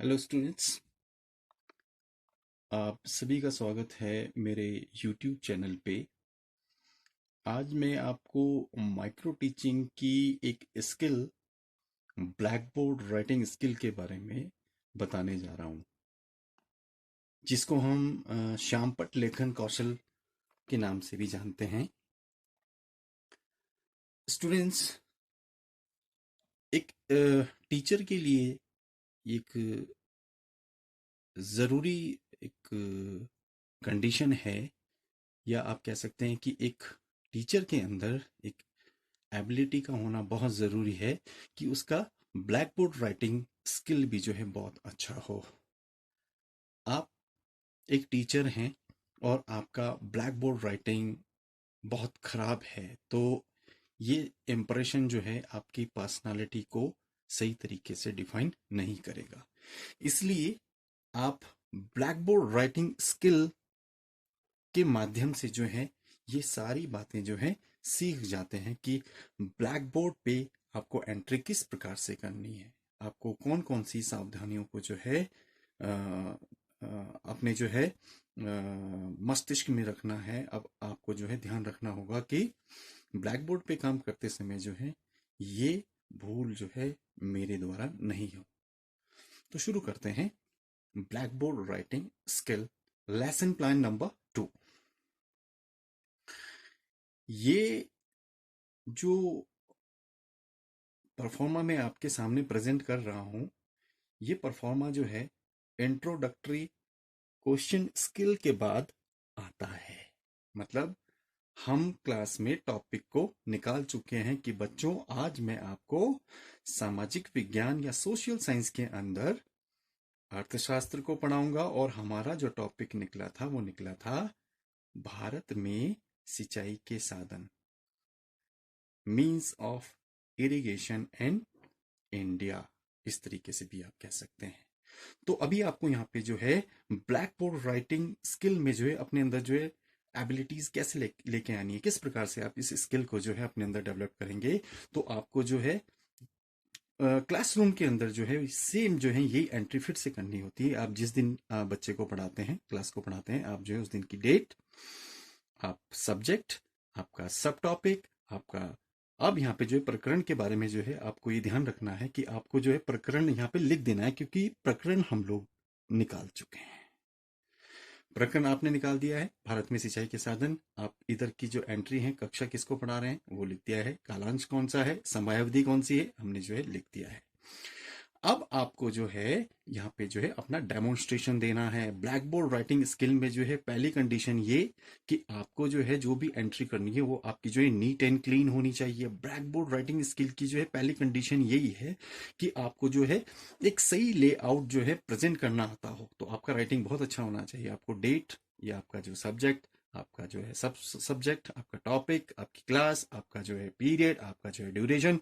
Hello students, आप सभी का स्वागत है मेरे यूट्यूब चैनल पे। आज मैं आपको माइक्रो टीचिंग की एक skill, black board writing skill के बारे में बताने जा रहा हूँ, जिसको हम श्यामपट्ट लेखन कौशल के नाम से भी जानते हैं। स्टूडेंट्स, एक टीचर के लिए एक ज़रूरी एक कंडीशन है, या आप कह सकते हैं कि एक टीचर के अंदर एक एबिलिटी का होना बहुत ज़रूरी है कि उसका ब्लैक बोर्ड राइटिंग स्किल भी जो है बहुत अच्छा हो। आप एक टीचर हैं और आपका ब्लैक बोर्ड राइटिंग बहुत ख़राब है, तो ये इम्प्रेशन जो है आपकी पर्सनालिटी को सही तरीके से डिफाइन नहीं करेगा। इसलिए आप ब्लैक बोर्ड राइटिंग स्किल के माध्यम से जो है ये सारी बातें जो है सीख जाते हैं कि ब्लैक बोर्ड पे आपको एंट्री किस प्रकार से करनी है, आपको कौन कौन सी सावधानियों को जो है अपने जो है मस्तिष्क में रखना है। अब आपको जो है ध्यान रखना होगा कि ब्लैक बोर्ड पे काम करते समय जो है ये भूल जो है मेरे द्वारा नहीं हो। तो शुरू करते हैं। Black board writing skill lesson plan number 2। ये जो परफॉर्मा मैं आपके सामने प्रेजेंट कर रहा हूं, ये परफॉर्मा जो है इंट्रोडक्टरी क्वेश्चन स्किल के बाद आता है। मतलब हम क्लास में टॉपिक को निकाल चुके हैं कि बच्चों आज मैं आपको सामाजिक विज्ञान या सोशल साइंस के अंदर अर्थशास्त्र को पढ़ाऊंगा, और हमारा जो टॉपिक निकला था वो निकला था भारत में सिंचाई के साधन, means of irrigation in India, इस तरीके से भी आप कह सकते हैं। तो अभी आपको यहाँ पे जो है ब्लैक बोर्ड राइटिंग स्किल में जो है अपने अंदर जो है एबिलिटीज कैसे लेके आनी है, किस प्रकार से आप इस स्किल को जो है अपने अंदर डेवलप करेंगे। तो आपको जो है क्लासरूम के अंदर जो है सेम जो है यही एंट्री फिर से करनी होती है। आप जिस दिन बच्चे को पढ़ाते हैं, क्लास को पढ़ाते हैं, आप जो है उस दिन की डेट, आप सब्जेक्ट, आपका सब टॉपिक, आपका, अब यहाँ पे जो है प्रकरण के बारे में जो है आपको ये ध्यान रखना है कि आपको जो है प्रकरण यहाँ पे लिख देना है, क्योंकि प्रकरण हम लोग निकाल चुके हैं। प्रकरण आपने निकाल दिया है, भारत में सिंचाई के साधन, आप इधर की जो एंट्री है, कक्षा किसको पढ़ा रहे हैं वो लिख दिया है, कालांश कौन सा है, समयावधि कौन सी है, हमने जो है लिख दिया है। अब आपको जो है यहाँ पे जो है अपना डेमोन्स्ट्रेशन देना है। ब्लैक बोर्ड राइटिंग स्किल में जो है पहली कंडीशन ये कि आपको जो है जो भी एंट्री करनी है वो आपकी जो है नीट एंड क्लीन होनी चाहिए। ब्लैक बोर्ड राइटिंग स्किल की जो है पहली कंडीशन यही है कि आपको जो है एक सही लेआउट जो है प्रेजेंट करना आता हो। तो आपका राइटिंग बहुत अच्छा होना चाहिए। आपको डेट या आपका जो सब्जेक्ट, आपका जो है सब सब्जेक्ट, आपका टॉपिक, आपकी क्लास, आपका जो है पीरियड, आपका जो है ड्यूरेशन,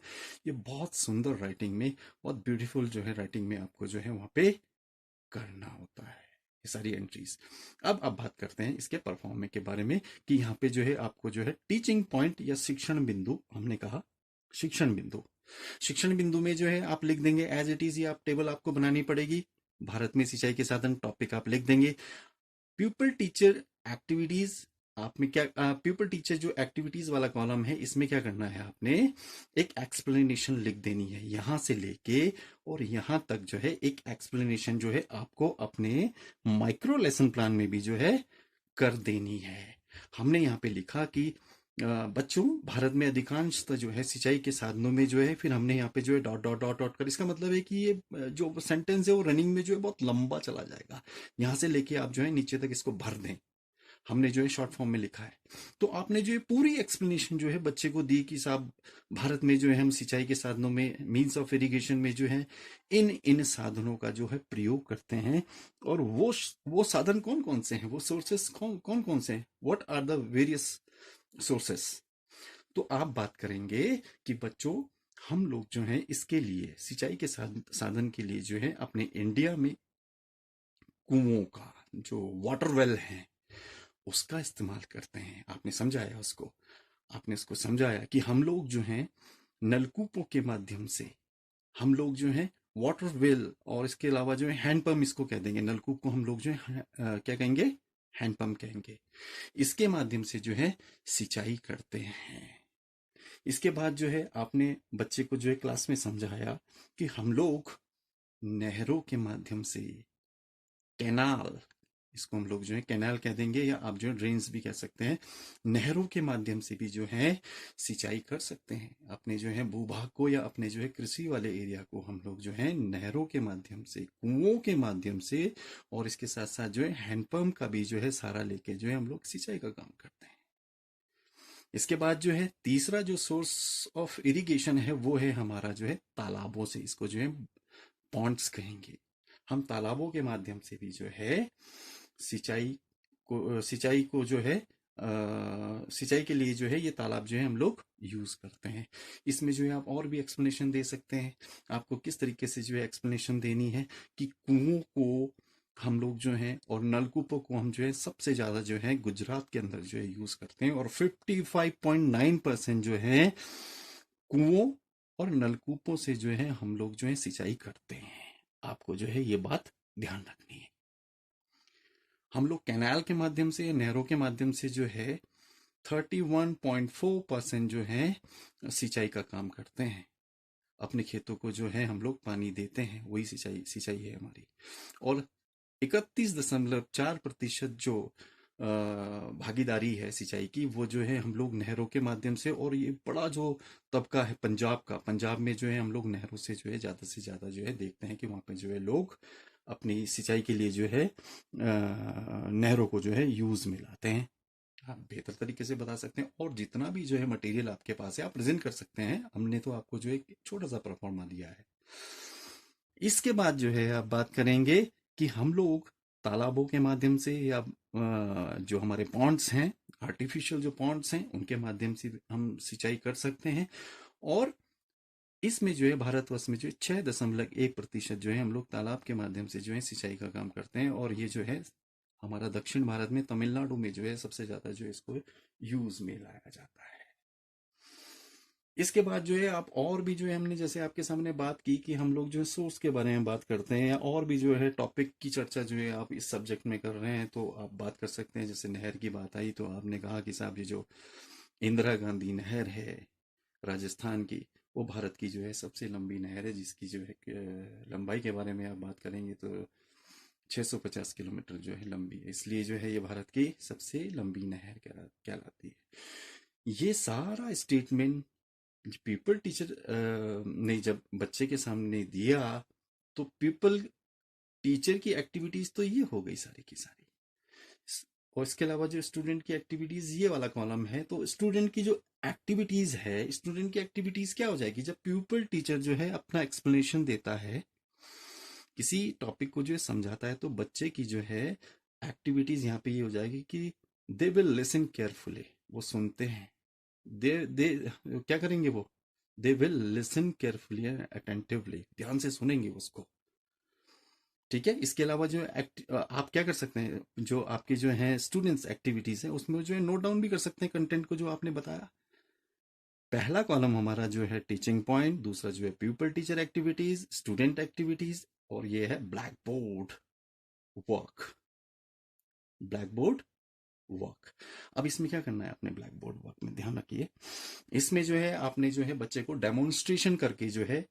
ये बहुत सुंदर राइटिंग में, बहुत ब्यूटीफुल जो है राइटिंग में आपको जो है वहां पे करना होता है ये सारी एंट्रीज। अब बात करते हैं इसके परफॉर्म के बारे में कि यहाँ पे जो है आपको जो है टीचिंग पॉइंट या शिक्षण बिंदु, हमने कहा शिक्षण बिंदु, शिक्षण बिंदु में जो है आप लिख देंगे एज इट इज, ये आप टेबल आपको बनानी पड़ेगी। भारत में सिंचाई के साधन टॉपिक आप लिख देंगे। प्यूपल टीचर एक्टिविटीज, आप में क्या प्यूपल टीचर जो एक्टिविटीज वाला कॉलम है, इसमें क्या करना है, आपने एक एक्सप्लेनेशन लिख देनी है यहां से लेके और यहां तक जो है एक एक्सप्लेनेशन जो है आपको अपने माइक्रो लेसन प्लान में भी जो है कर देनी है। हमने यहाँ पे लिखा कि बच्चों भारत में अधिकांशतः जो है सिंचाई के साधनों में जो है, फिर हमने यहाँ पे जो है डॉट डॉट डॉट डॉट कर, इसका मतलब है कि ये जो सेंटेंस है वो रनिंग में जो है बहुत लंबा चला जाएगा। यहाँ से लेके आप जो है नीचे तक इसको भर दें। हमने जो है शॉर्ट फॉर्म में लिखा है। तो आपने जो है पूरी एक्सप्लेनेशन जो है बच्चे को दी कि साहब भारत में जो है हम सिंचाई के साधनों में, मीन्स ऑफ इरिगेशन में जो है इन इन साधनों का जो है प्रयोग करते हैं, और वो साधन कौन कौन से हैं, वो सोर्सेस कौन कौन से हैं, what are the various sources. तो आप बात करेंगे कि बच्चों हम लोग जो हैं इसके लिए, सिंचाई के साधन के लिए जो है अपने इंडिया में कुओं का, जो वाटर वेल है, उसका इस्तेमाल करते हैं। आपने समझाया उसको, आपने उसको समझाया कि हम लोग जो हैं नलकूपों के माध्यम से हम लोग जो हैं वाटर वेल और इसके अलावा जो है हैंडपंप इसको कह देंगे, नलकूप को हम लोग जो है क्या कहेंगे, हैंडपंप कहेंगे। इसके माध्यम से जो है सिंचाई करते हैं। इसके बाद जो है आपने बच्चे को जो है क्लास में समझाया कि हम लोग नहरों के माध्यम से, कैनाल, इसको हम लोग जो है कैनाल कह देंगे या आप जो है ड्रेन्स भी कह सकते हैं, नहरों के माध्यम से भी जो है सिंचाई कर सकते हैं। अपने जो है भूभाग को या अपने जो है कृषि वाले एरिया को हम लोग जो है नहरों के माध्यम से, कुओं के माध्यम से और इसके साथ साथ जो है हैंडपंप का भी जो है सहारा लेके जो है हम लोग सिंचाई का काम करते हैं। इसके बाद जो है तीसरा जो सोर्स ऑफ इरिगेशन है वो है हमारा जो है तालाबों से, इसको जो है पॉन्ड्स कहेंगे। हम तालाबों के माध्यम से भी जो है सिंचाई को जो है सिंचाई के लिए जो है ये तालाब जो है हम लोग यूज करते हैं। इसमें जो है आप और भी एक्सप्लेनेशन दे सकते हैं, आपको किस तरीके से जो है एक्सप्लेनेशन देनी है कि कुओं को हम लोग जो है और नलकूपों को हम जो है सबसे ज्यादा जो है गुजरात के अंदर जो है यूज करते हैं और 55.9% जो है कुओं और नलकूपों से जो है हम लोग जो है सिंचाई करते हैं। आपको जो है ये बात ध्यान रखनी है। हम लोग कैनाल के माध्यम से या नहरों के माध्यम से जो है 31.4% जो है सिंचाई का काम करते हैं। अपने खेतों को जो है हम लोग पानी देते हैं, वही सिंचाई सिंचाई है हमारी। और 31.4% जो भागीदारी है सिंचाई की वो जो है हम लोग नहरों के माध्यम से, और ये बड़ा जो तबका है पंजाब का, पंजाब में जो है हम लोग नहरों से जो है ज्यादा जो है देखते हैं कि वहां पे जो है लोग अपनी सिंचाई के लिए जो है नहरों को जो है यूज में लाते हैं। आप बेहतर तरीके से बता सकते हैं और जितना भी जो है मटेरियल आपके पास है आप प्रेजेंट कर सकते हैं। हमने तो आपको जो है एक छोटा सा परफॉर्मा दिया है। इसके बाद जो है आप बात करेंगे कि हम लोग तालाबों के माध्यम से या जो हमारे पॉन्ड्स हैं, आर्टिफिशियल जो पॉन्ड्स हैं उनके माध्यम से हम सिंचाई कर सकते हैं। और इसमें जो है भारतवर्ष में जो है 6.1% जो है हम लोग तालाब के माध्यम से जो है सिंचाई का काम करते हैं। और ये जो है हमारा दक्षिण भारत में तमिलनाडु में जो है सबसे ज्यादा जो है इसको यूज में लाया जाता है। इसके बाद जो है आप और भी जो है हमने जैसे आपके सामने बात की कि हम लोग जो है सोर्स के बारे में बात करते हैं या और भी जो है टॉपिक की चर्चा जो है आप इस सब्जेक्ट में कर रहे हैं तो आप बात कर सकते हैं। जैसे नहर की बात आई तो आपने कहा कि साहब ये जो इंदिरा गांधी नहर है राजस्थान की, वो भारत की जो है सबसे लंबी नहर है, जिसकी जो है लंबाई के बारे में आप बात करेंगे तो 650 किलोमीटर जो है लंबी है, इसलिए जो है ये भारत की सबसे लंबी नहर कहलाती है। ये सारा स्टेटमेंट पीपल टीचर ने जब बच्चे के सामने दिया तो पीपल टीचर की एक्टिविटीज तो ये हो गई सारी की सारी, और इसके अलावा जो स्टूडेंट की एक्टिविटीज ये वाला कॉलम है। तो स्टूडेंट की जो एक्टिविटीज है, स्टूडेंट की एक्टिविटीज क्या हो जाएगी जब प्यूपल टीचर जो है अपना एक्सप्लेनेशन देता है, किसी टॉपिक को जो है समझाता है, तो बच्चे की जो है एक्टिविटीज यहाँ पे ये हो जाएगी कि दे विल लिसन केयरफुली, वो सुनते हैं। दे क्या करेंगे वो, they will listen carefully and attentively, ध्यान से सुनेंगे उसको। ठीक है। इसके अलावा जो आप क्या कर सकते हैं, जो आपके जो है स्टूडेंट्स एक्टिविटीज है उसमें जो है नोट डाउन भी कर सकते हैं कंटेंट को जो आपने बताया। पहला कॉलम हमारा जो है टीचिंग पॉइंट, दूसरा जो है pupil teacher activities, student activities, और ये है black board work, black board work. अब इसमें क्या करना है अपने ब्लैक बोर्ड वर्क में, ध्यान रखिए। इसमें जो है आपने जो है बच्चे को डेमोन्स्ट्रेशन करके जो है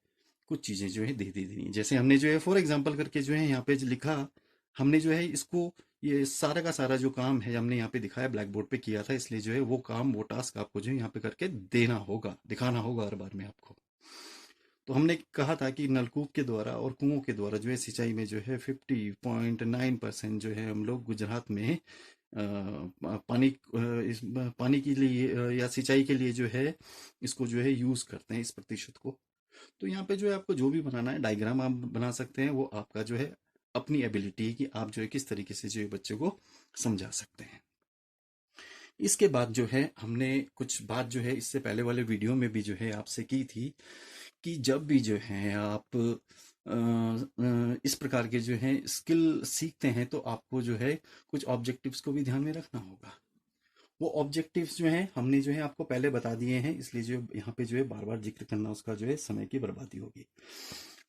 कुछ चीजें जो है दे दी देनी। जैसे हमने जो है फॉर एग्जांपल करके जो है यहाँ पे लिखा, हमने जो है इसको ये सारा का सारा जो काम है हमने यहाँ पे दिखाया, ब्लैक बोर्ड पे किया था, इसलिए जो है वो काम वो टास्क आपको जो है यहाँ पे करके देना होगा, दिखाना होगा हर बार में आपको। तो हमने कहा था कि नलकूप के द्वारा और कुओं के द्वारा जो है सिंचाई में जो है 50.9% जो है हम लोग गुजरात में पानी के लिए या सिंचाई के लिए जो है इसको जो है यूज करते हैं, इस प्रतिशत को। तो यहाँ पे जो है आपको जो भी बनाना है डायग्राम आप बना सकते हैं, वो आपका जो है अपनी एबिलिटी है कि आप जो है किस तरीके से जो है बच्चे को समझा सकते हैं। इसके बाद जो है हमने कुछ बात जो है इससे पहले वाले वीडियो में भी जो है आपसे की थी कि जब भी जो है आप इस प्रकार के जो है स्किल सीखते हैं तो आपको जो है कुछ ऑब्जेक्टिव्स को भी ध्यान में रखना होगा। वो ऑब्जेक्टिव्स जो हैं हमने जो है आपको पहले बता दिए हैं, इसलिए जो यहाँ पे जो है बार बार जिक्र करना उसका जो है समय की बर्बादी होगी।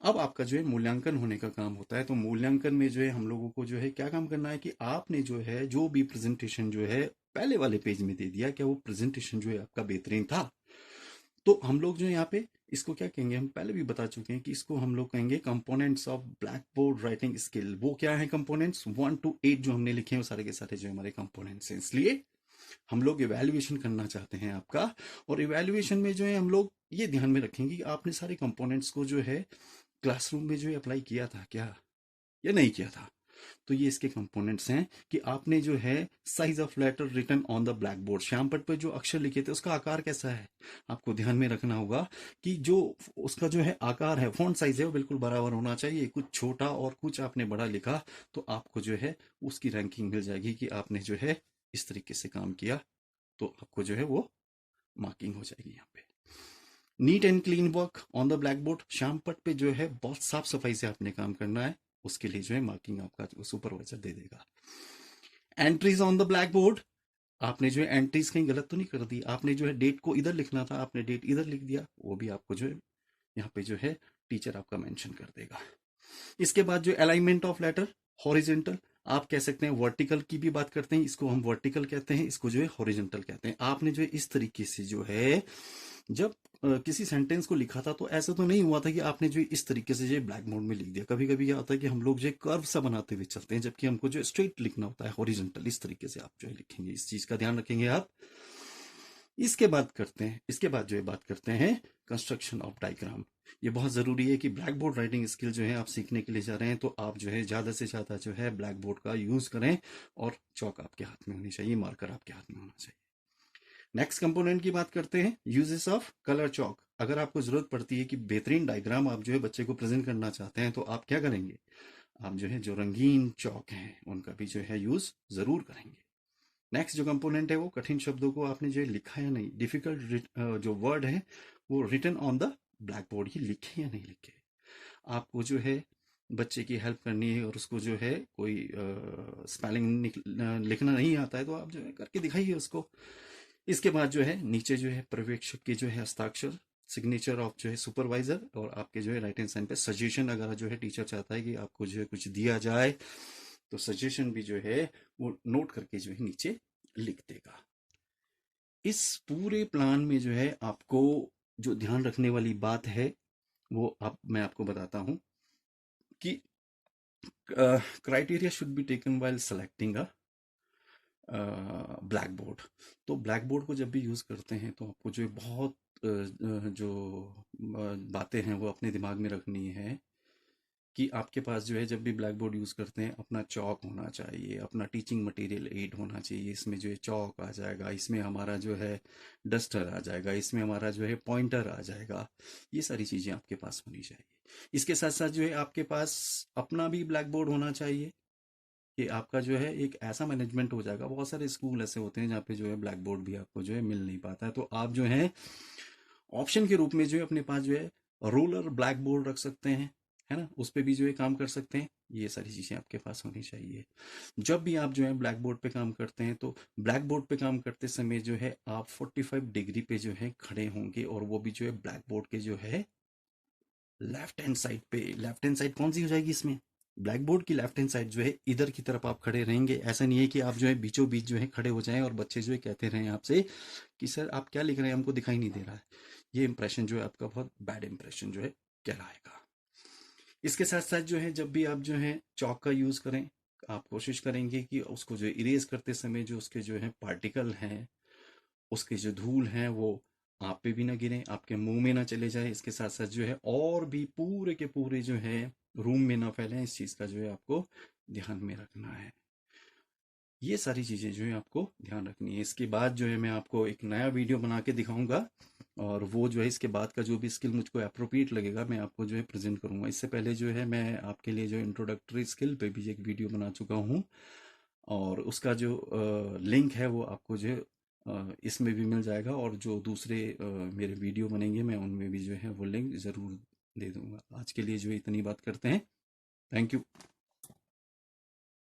अब आपका जो है मूल्यांकन होने का काम होता है। तो मूल्यांकन में जो है हम लोगों को जो है क्या काम करना है कि आपने जो है जो भी प्रेजेंटेशन जो है पहले वाले पेज में दे दिया, क्या वो प्रेजेंटेशन जो है आपका बेहतरीन था? तो हम लोग जो यहाँ पे इसको क्या कहेंगे, हम पहले भी बता चुके हैं कि इसको हम लोग कहेंगे components of black board writing skill. वो क्या है कंपोनेंट्स? 1 to 8 जो हमने लिखे हैं वो सारे के सारे जो हमारे कंपोनेंट्स हैं। इसलिए हम लोग इवैल्यूएशन करना चाहते हैं आपका, और इवैल्यूएशन में जो है हम लोग ये ध्यान में रखेंगे कि आपने सारे कंपोनेंट्स को जो है क्लासरूम में जो है अप्लाई किया था क्या, या नहीं किया था। तो ये इसके कंपोनेंट्स हैं कि आपने जो है size of letter written on the black board, श्याम पट पर जो अक्षर लिखे थे उसका आकार कैसा है। आपको ध्यान में रखना होगा कि जो उसका जो है आकार है, फॉन्ट साइज है, वो बिल्कुल बराबर होना चाहिए। कुछ छोटा और कुछ आपने बड़ा लिखा तो आपको जो है उसकी रैंकिंग मिल जाएगी कि आपने जो है इस तरीके से काम किया, तो आपको जो है वो मार्किंग हो जाएगी यहाँ पे। Neat and clean work on the black board, श्याम पट पे जो है बहुत साफ सफाई से आपने काम करना है, उसके लिए जो है मार्किंग आपका सुपरवाइजर दे देगा। Entries on the black board, आपने जो है एंट्रीज कहीं गलत तो नहीं कर दी, आपने जो है डेट को इधर लिखना था, आपने डेट इधर लिख दिया, वो भी आपको जो है यहाँ पे जो है टीचर आपका मेंशन कर देगा। इसके बाद जो अलाइनमेंट ऑफ लेटर, हॉरिजेंटल, आप कह सकते हैं वर्टिकल की भी बात करते हैं, इसको हम वर्टिकल कहते हैं, इसको जो है हॉरिजेंटल कहते हैं। आपने जो है इस तरीके से जो है जब किसी सेंटेंस को लिखा था तो ऐसा तो नहीं हुआ था कि आपने जो इस तरीके से जो ब्लैक बोर्ड में लिख दिया। कभी कभी क्या होता है कि हम लोग जो कर्व सा बनाते हुए चलते हैं, जबकि हमको जो स्ट्रेट लिखना होता है, हॉरिजॉन्टल। इस तरीके से आप जो है लिखेंगे, इस चीज का ध्यान रखेंगे आप। इसके बाद जो है बात करते हैं कंस्ट्रक्शन ऑफ डायग्राम। ये बहुत जरूरी है कि ब्लैक बोर्ड राइटिंग स्किल जो है आप सीखने के लिए जा रहे हैं, तो आप जो है ज्यादा से ज्यादा जो है ब्लैक बोर्ड का यूज करें, और चौक आपके हाथ में होनी चाहिए, मार्कर आपके हाथ में होना चाहिए। नेक्स्ट कंपोनेंट की बात करते हैं, यूजेस ऑफ कलर चॉक। अगर आपको जरूरत पड़ती है कि बेहतरीन डायग्राम आप जो है बच्चे को प्रेजेंट करना चाहते हैं, तो आप क्या करेंगे, आप जो है जो रंगीन चौक हैं उनका भी जो है यूज जरूर करेंगे। नेक्स्ट जो कंपोनेंट है वो कठिन शब्दों को आपने जो है लिखा या नहीं, डिफिकल्ट जो वर्ड है वो written on the black board, ही लिखे या नहीं लिखे। आपको जो है बच्चे की हेल्प करनी है और उसको जो है कोई स्पेलिंग लिखना नहीं आता है, तो आप जो है करके दिखाइए उसको। इसके बाद जो है नीचे जो है पर्यवेक्षक के जो है हस्ताक्षर, सिग्नेचर ऑफ जो है सुपरवाइजर, और आपके जो है राइट हैंड साइन पे सजेशन। अगर जो है टीचर चाहता है कि आपको जो है कुछ दिया जाए, तो सजेशन भी जो है वो नोट करके जो है नीचे लिख देगा। इस पूरे प्लान में जो है आपको जो ध्यान रखने वाली बात है वो मैं आपको बताता हूं कि criteria should be taken while selecting a black board. तो ब्लैक बोर्ड को जब भी यूज़ करते हैं तो आपको जो बहुत जो बातें हैं वो अपने दिमाग में रखनी है कि आपके पास जो है जब भी ब्लैक बोर्ड यूज़ करते हैं अपना चौक होना चाहिए, अपना टीचिंग मटेरियल एड होना चाहिए। इसमें जो है चौक आ जाएगा, इसमें हमारा जो है डस्टर आ जाएगा, इसमें हमारा जो है पॉइंटर आ जाएगा। ये सारी चीज़ें आपके पास होनी चाहिए। इसके साथ साथ जो है आपके पास अपना भी ब्लैक बोर्ड होना चाहिए, कि आपका जो है एक ऐसा मैनेजमेंट हो जाएगा। बहुत सारे स्कूल ऐसे होते हैं जहाँ पे जो है ब्लैक बोर्ड भी आपको जो है मिल नहीं पाता है, तो आप जो है ऑप्शन के रूप में जो है अपने पास जो है रोलर ब्लैक बोर्ड रख सकते हैं, है ना, उस पे भी जो है काम कर सकते हैं। ये सारी चीजें आपके पास होनी चाहिए। जब भी आप जो है ब्लैक बोर्ड पे काम करते हैं, तो ब्लैक बोर्ड पे काम करते समय जो है आप 45 डिग्री पे जो है खड़े होंगे, और वो भी जो है ब्लैक बोर्ड के जो है लेफ्ट हैंड साइड पे। लेफ्ट हैंड साइड कौन सी हो जाएगी इसमें, ब्लैक बोर्ड की लेफ्ट हैंड साइड जो है इधर की तरफ आप खड़े रहेंगे। ऐसा नहीं है कि आप जो है बीचों बीच जो है खड़े हो जाएं और बच्चे जो है कहते रहें आपसे कि सर आप क्या लिख रहे हैं, हमको दिखाई नहीं दे रहा है। ये इंप्रेशन जो है आपका बहुत बैड इंप्रेशन जो है कहलाएगा। इसके साथ साथ जो है जब भी आप जो है चौक का यूज करें, आप कोशिश करेंगे कि उसको जो इरेज करते समय जो उसके जो है पार्टिकल हैं, उसके जो धूल हैं वो आप पे भी ना गिरे, आपके मुंह में ना चले जाए। इसके साथ साथ जो है और भी पूरे के पूरे जो है रूम में ना फैले, इस चीज का जो है आपको ध्यान में रखना है। ये सारी चीजें जो है आपको ध्यान रखनी है। इसके बाद जो है मैं आपको एक नया वीडियो बना के दिखाऊंगा, और वो जो है इसके बाद का जो भी स्किल मुझको अप्रोप्रिएट लगेगा मैं आपको जो है प्रेजेंट करूंगा। इससे पहले जो है मैं आपके लिए जो इंट्रोडक्टरी स्किल पे भी एक वीडियो बना चुका हूँ, और उसका जो लिंक है वो आपको जो है इसमें भी मिल जाएगा, और जो दूसरे मेरे वीडियो बनेंगे मैं उनमें भी जो है वो लिंक ज़रूर दे दूंगा। आज के लिए जो है इतनी बात करते हैं। Thank you.